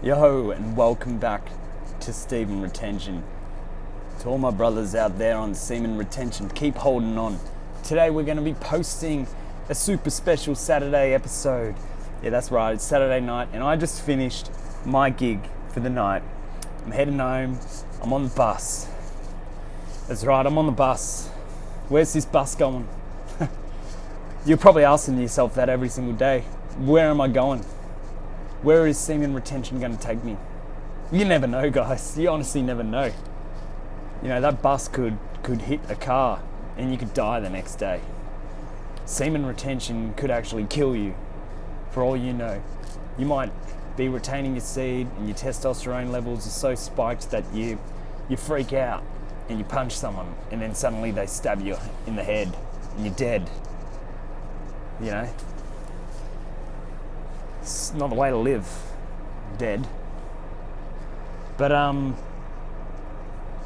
Yo, and welcome back to Semen Retention. To all my brothers out there on Semen Retention, keep holding on. Today we're going to be posting a super special Saturday episode. Yeah, that's right, it's Saturday night, and I just finished my gig for the night. I'm heading home, I'm on the bus. That's right, I'm on the bus. Where's this bus going? You're probably asking yourself that every single day. Where am I going? Where is Semen Retention going to take me? You never know, guys. You honestly never know. You know, that bus could hit a car and you could die the next day. Semen retention could actually kill you, for all you know. You might be retaining your seed and your testosterone levels are so spiked that you freak out and you punch someone and then suddenly they stab you in the head and you're dead. You know? It's not the way to live, dead. But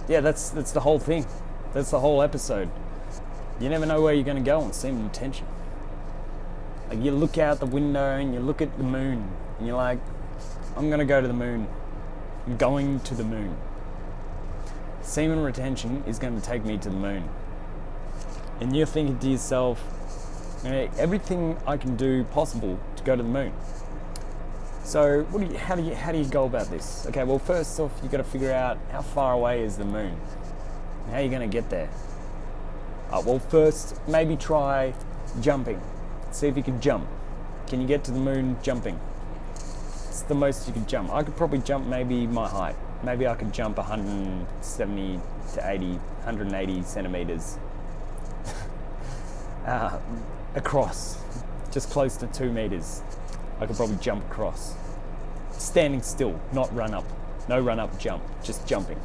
yeah, that's the whole thing. That's the whole episode. You never know where you're going to go on Semen Retention. Like, you look out the window and you look at the moon and you're like, I'm going to go to the moon. I'm going to the moon. Semen Retention is going to take me to the moon. And you're thinking to yourself, everything I can do possible to go to the moon. So how do you go about this? Okay, well, first off, you got to figure out how far away is the moon and how you're going to get there. Well, first, maybe try jumping. See if you can jump. Can you get to the moon jumping? It's the most you can jump. I could probably jump maybe my height. Maybe I could jump 170 to 80, 180 centimeters across, just close to 2 meters. I could probably jump across. Standing still, not run up. No run up, jump, just jumping.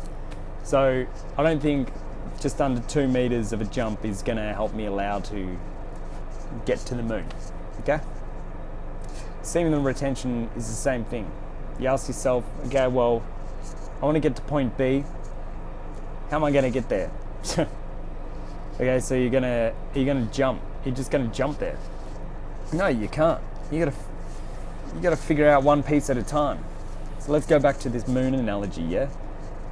So I don't think just under 2 meters of a jump is gonna help me allow to get to the moon, okay? Semen retention is the same thing. You ask yourself, okay, well, I wanna get to point B. How am I gonna get there? Okay, so you're gonna jump. You're just gonna jump there. No, you can't. You gotta figure out one piece at a time. So let's go back to this moon analogy, yeah?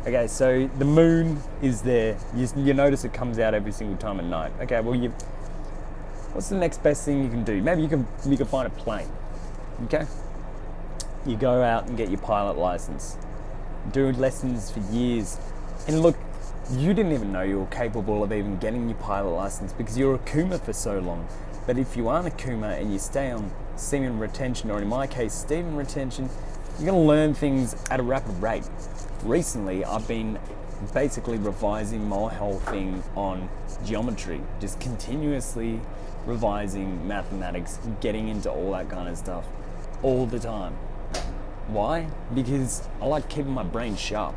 Okay, so the moon is there. You notice it comes out every single time at night. Okay, well, what's the next best thing you can do? Maybe you can find a plane, okay? You go out and get your pilot license. Do lessons for years. And look, you didn't even know you were capable of even getting your pilot license because you're a Kuma for so long. But if you aren't a Kuma and you stay on Semen Retention, or in my case, Semen Retention, you're going to learn things at a rapid rate. Recently, I've been basically revising my whole thing on geometry, just continuously revising mathematics, getting into all that kind of stuff all the time. Why? Because I like keeping my brain sharp.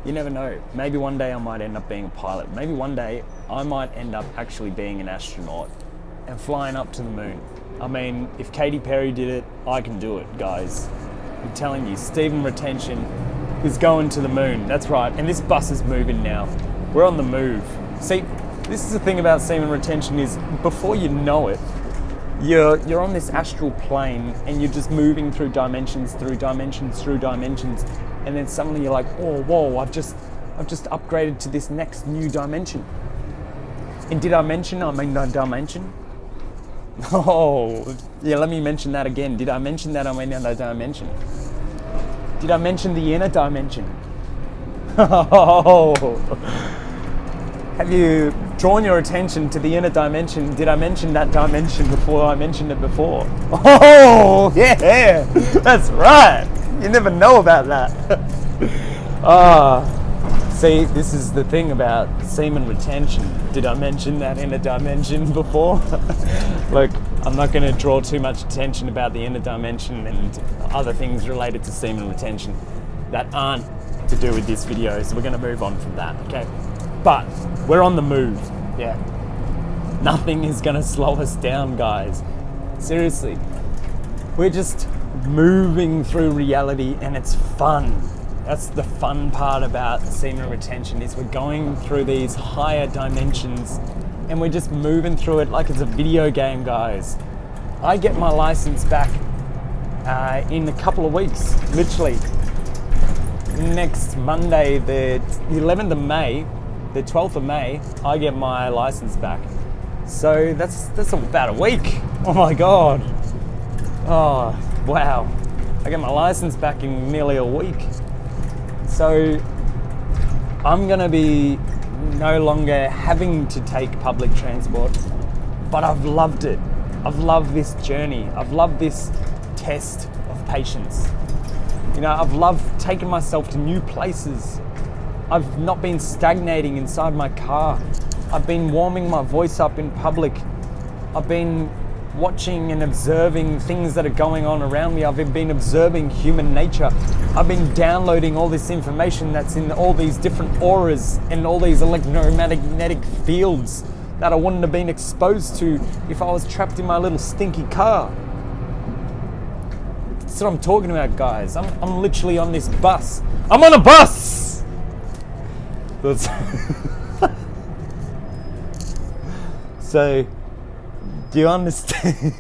You never know. Maybe one day I might end up being a pilot. Maybe one day I might end up actually being an astronaut and flying up to the moon. I mean, if Katy Perry did it, I can do it, guys. I'm telling you, Semen Retention is going to the moon. That's right, and this bus is moving now. We're on the move. See, this is the thing about Semen Retention is before you know it, you're on this astral plane and you're just moving through dimensions, and then suddenly you're like, oh, whoa, I've just upgraded to this next new dimension. And did I mention I'm in that dimension? Oh, yeah, let me mention that again. Did I mention that I'm in another dimension? Did I mention the inner dimension? Oh, have you drawn your attention to the inner dimension? Did I mention that dimension before I mentioned it before? Oh, yeah, that's right. You never know about that. See, this is the thing about Semen Retention. Did I mention that inner dimension before? Look, I'm not going to draw too much attention about the inner dimension and other things related to Semen Retention that aren't to do with this video, so we're going to move on from that, okay? But we're on the move, yeah. Nothing is going to slow us down, guys. Seriously. We're just moving through reality and it's fun. That's the fun part about Semen Retention is we're going through these higher dimensions and we're just moving through it like it's a video game, guys. I get my license back in a couple of weeks, literally. Next Monday, the 11th of May, the 12th of May, I get my license back. So that's about a week. Oh my God. Oh, wow. I get my license back in nearly a week. So I'm gonna be no longer having to take public transport, but I've loved it. I've loved this journey. I've loved this test of patience. You know, I've loved taking myself to new places. I've not been stagnating inside my car. I've been warming my voice up in public. I've been watching and observing things that are going on around me. I've been observing human nature. I've been downloading all this information that's in all these different auras and all these electromagnetic fields that I wouldn't have been exposed to if I was trapped in my little stinky car. That's what I'm talking about, guys. I'm literally on this bus. I'm on a bus! That's So, do you understand?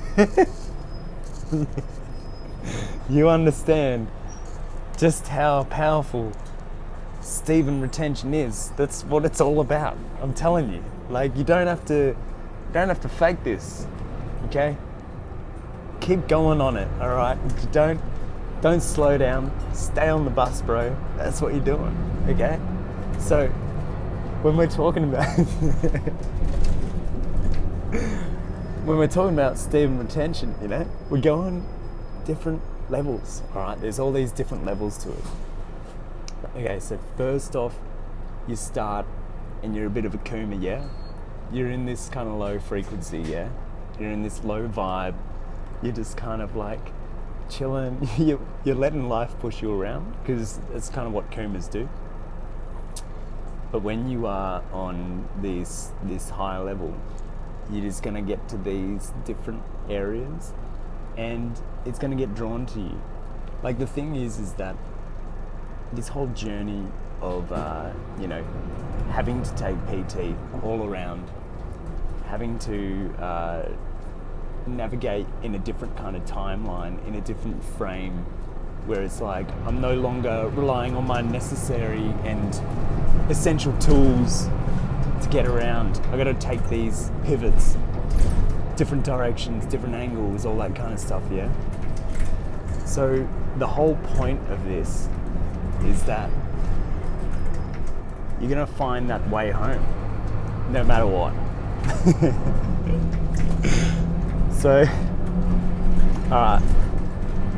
You understand just how powerful Semen Retention is. That's what it's all about. I'm telling you. Like, you don't have to fake this. Okay? Keep going on it, all right? Don't slow down. Stay on the bus, bro. That's what you're doing, okay? So, when we're talking about Semen Retention, you know, we're going different levels, all right? There's all these different levels to it. Okay, so first off, you start and you're a bit of a coomer, yeah? You're in this kind of low frequency, yeah? You're in this low vibe. You're just kind of like chilling. You're letting life push you around, because it's kind of what coomers do. But when you are on this higher level, you're just going to get to these different areas and it's going to get drawn to you. Like, the thing is that this whole journey of, you know, having to take PT all around, having to navigate in a different kind of timeline, in a different frame, where it's like I'm no longer relying on my necessary and essential tools to get around. I got to take these pivots, different directions, different angles, all that kind of stuff, yeah? So the whole point of this is that you're going to find that way home, no matter what. So, alright,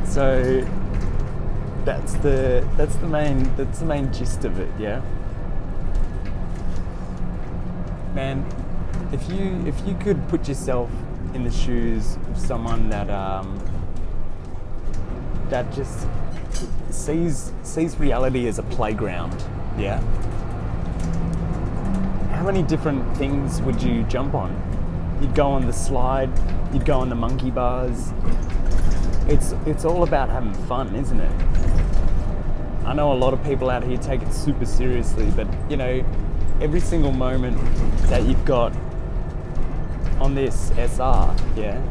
so that's the main gist of it, yeah? Man, if you could put yourself in the shoes of someone that just sees reality as a playground, yeah? How many different things would you jump on? You'd go on the slide, you'd go on the monkey bars. It's all about having fun, isn't it? I know a lot of people out here take it super seriously, but you know, every single moment that you've got on this SR, yeah,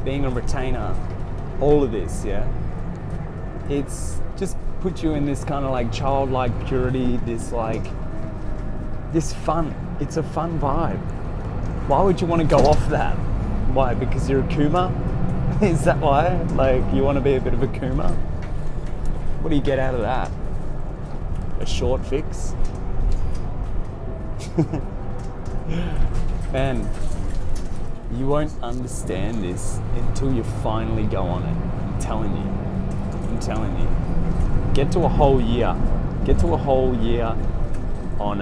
being a retainer, all of this, yeah, it's just put you in this kind of like childlike purity, this fun. It's a fun vibe. Why would you want to go off that? Why? Because you're a Kuma? Is that why? Like, you want to be a bit of a Kuma? What do you get out of that? A short fix? Man, you won't understand this until you finally go on it. I'm telling you. Get to a whole year. On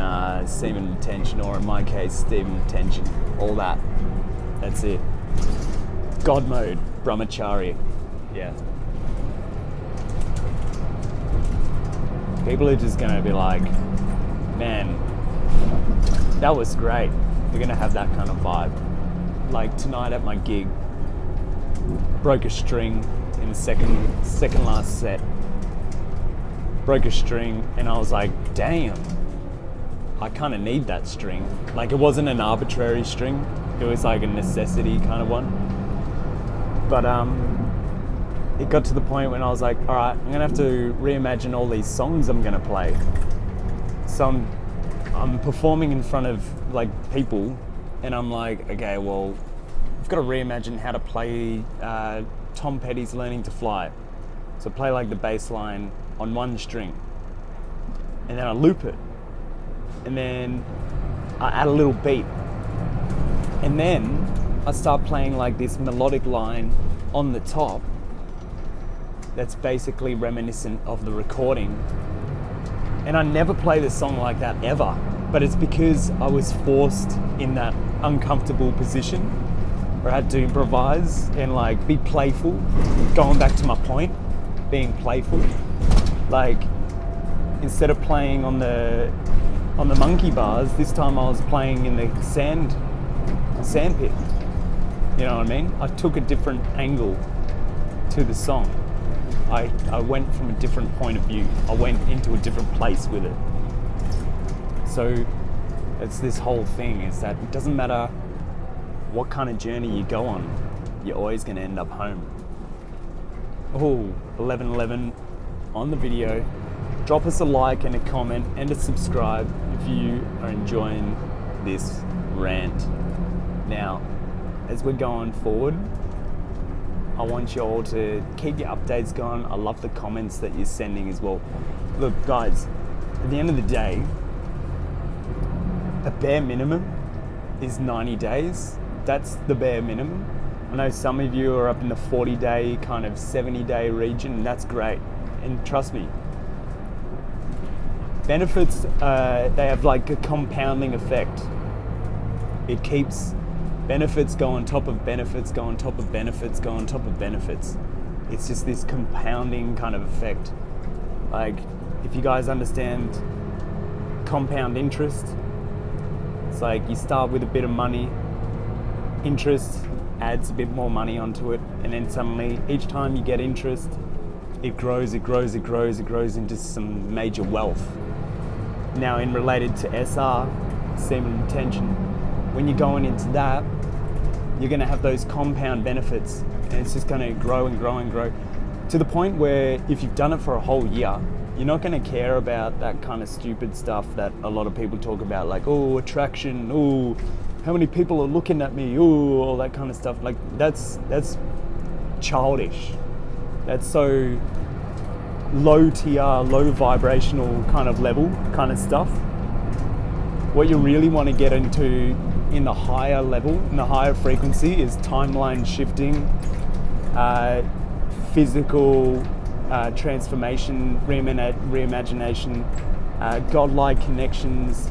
Semen Retention, or in my case, Semen Retention. All that. That's it. God mode. Brahmacharya. Yeah. People are just going to be like, man, that was great. They're going to have that kind of vibe. Like tonight at my gig, broke a string in the second last set. Broke a string and I was like, damn, I kind of need that string. Like, it wasn't an arbitrary string. It was like a necessity kind of one. But it got to the point when I was like, all right, I'm gonna have to reimagine all these songs I'm gonna play. So I'm performing in front of like people, and I'm like, okay, well, I've got to reimagine how to play Tom Petty's Learning to Fly. So play like the bass line on one string, and then I loop it, and then I add a little beat, and then I start playing like this melodic line on the top that's basically reminiscent of the recording. And I never play the song like that ever, but it's because I was forced in that uncomfortable position where I had to improvise and like be playful. Going back to my point, being playful. Like, instead of playing on the monkey bars, this time I was playing in the sand pit. You know what I mean? I took a different angle to the song. I went from a different point of view. I went into a different place with it. So it's this whole thing, is that it doesn't matter what kind of journey you go on, you're always going to end up home. Oh, 11:11 on the video. Drop us a like and a comment and a subscribe if you are enjoying this rant. Now, as we're going forward, I want you all to keep your updates going. I love the comments that you're sending as well. Look, guys, at the end of the day, a bare minimum is 90 days. That's the bare minimum. I know some of you are up in the 40-day, kind of 70-day region, and that's great. And trust me, benefits, they have like a compounding effect. It keeps benefits go on top of benefits, go on top of benefits, go on top of benefits. It's just this compounding kind of effect. Like, if you guys understand compound interest, it's like you start with a bit of money, interest adds a bit more money onto it, and then suddenly each time you get interest, it grows into some major wealth. Now, in related to SR, semen retention, when you're going into that, you're going to have those compound benefits, and it's just going to grow and grow and grow to the point where if you've done it for a whole year, you're not going to care about that kind of stupid stuff that a lot of people talk about, like, oh, attraction, oh, how many people are looking at me, oh, all that kind of stuff. Like, that's childish. That's so low TR, low vibrational kind of level kind of stuff. What you really want to get into in the higher level, in the higher frequency, is timeline shifting, physical transformation, reimagination, godlike connections,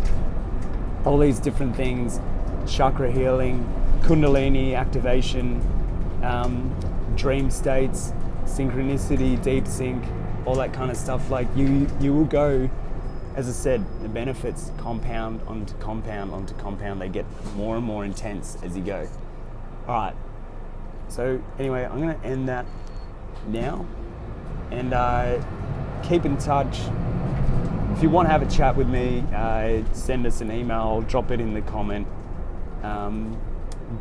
all these different things, chakra healing, kundalini activation, dream states, synchronicity, deep sync, all that kind of stuff. Like, you will go, as I said, the benefits compound onto compound onto compound. They get more and more intense as you go. All right. So anyway, I'm going to end that now, and keep in touch. If you want to have a chat with me, send us an email, drop it in the comment.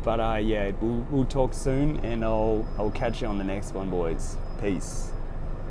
But yeah, we'll talk soon, and I'll catch you on the next one, boys. Peace.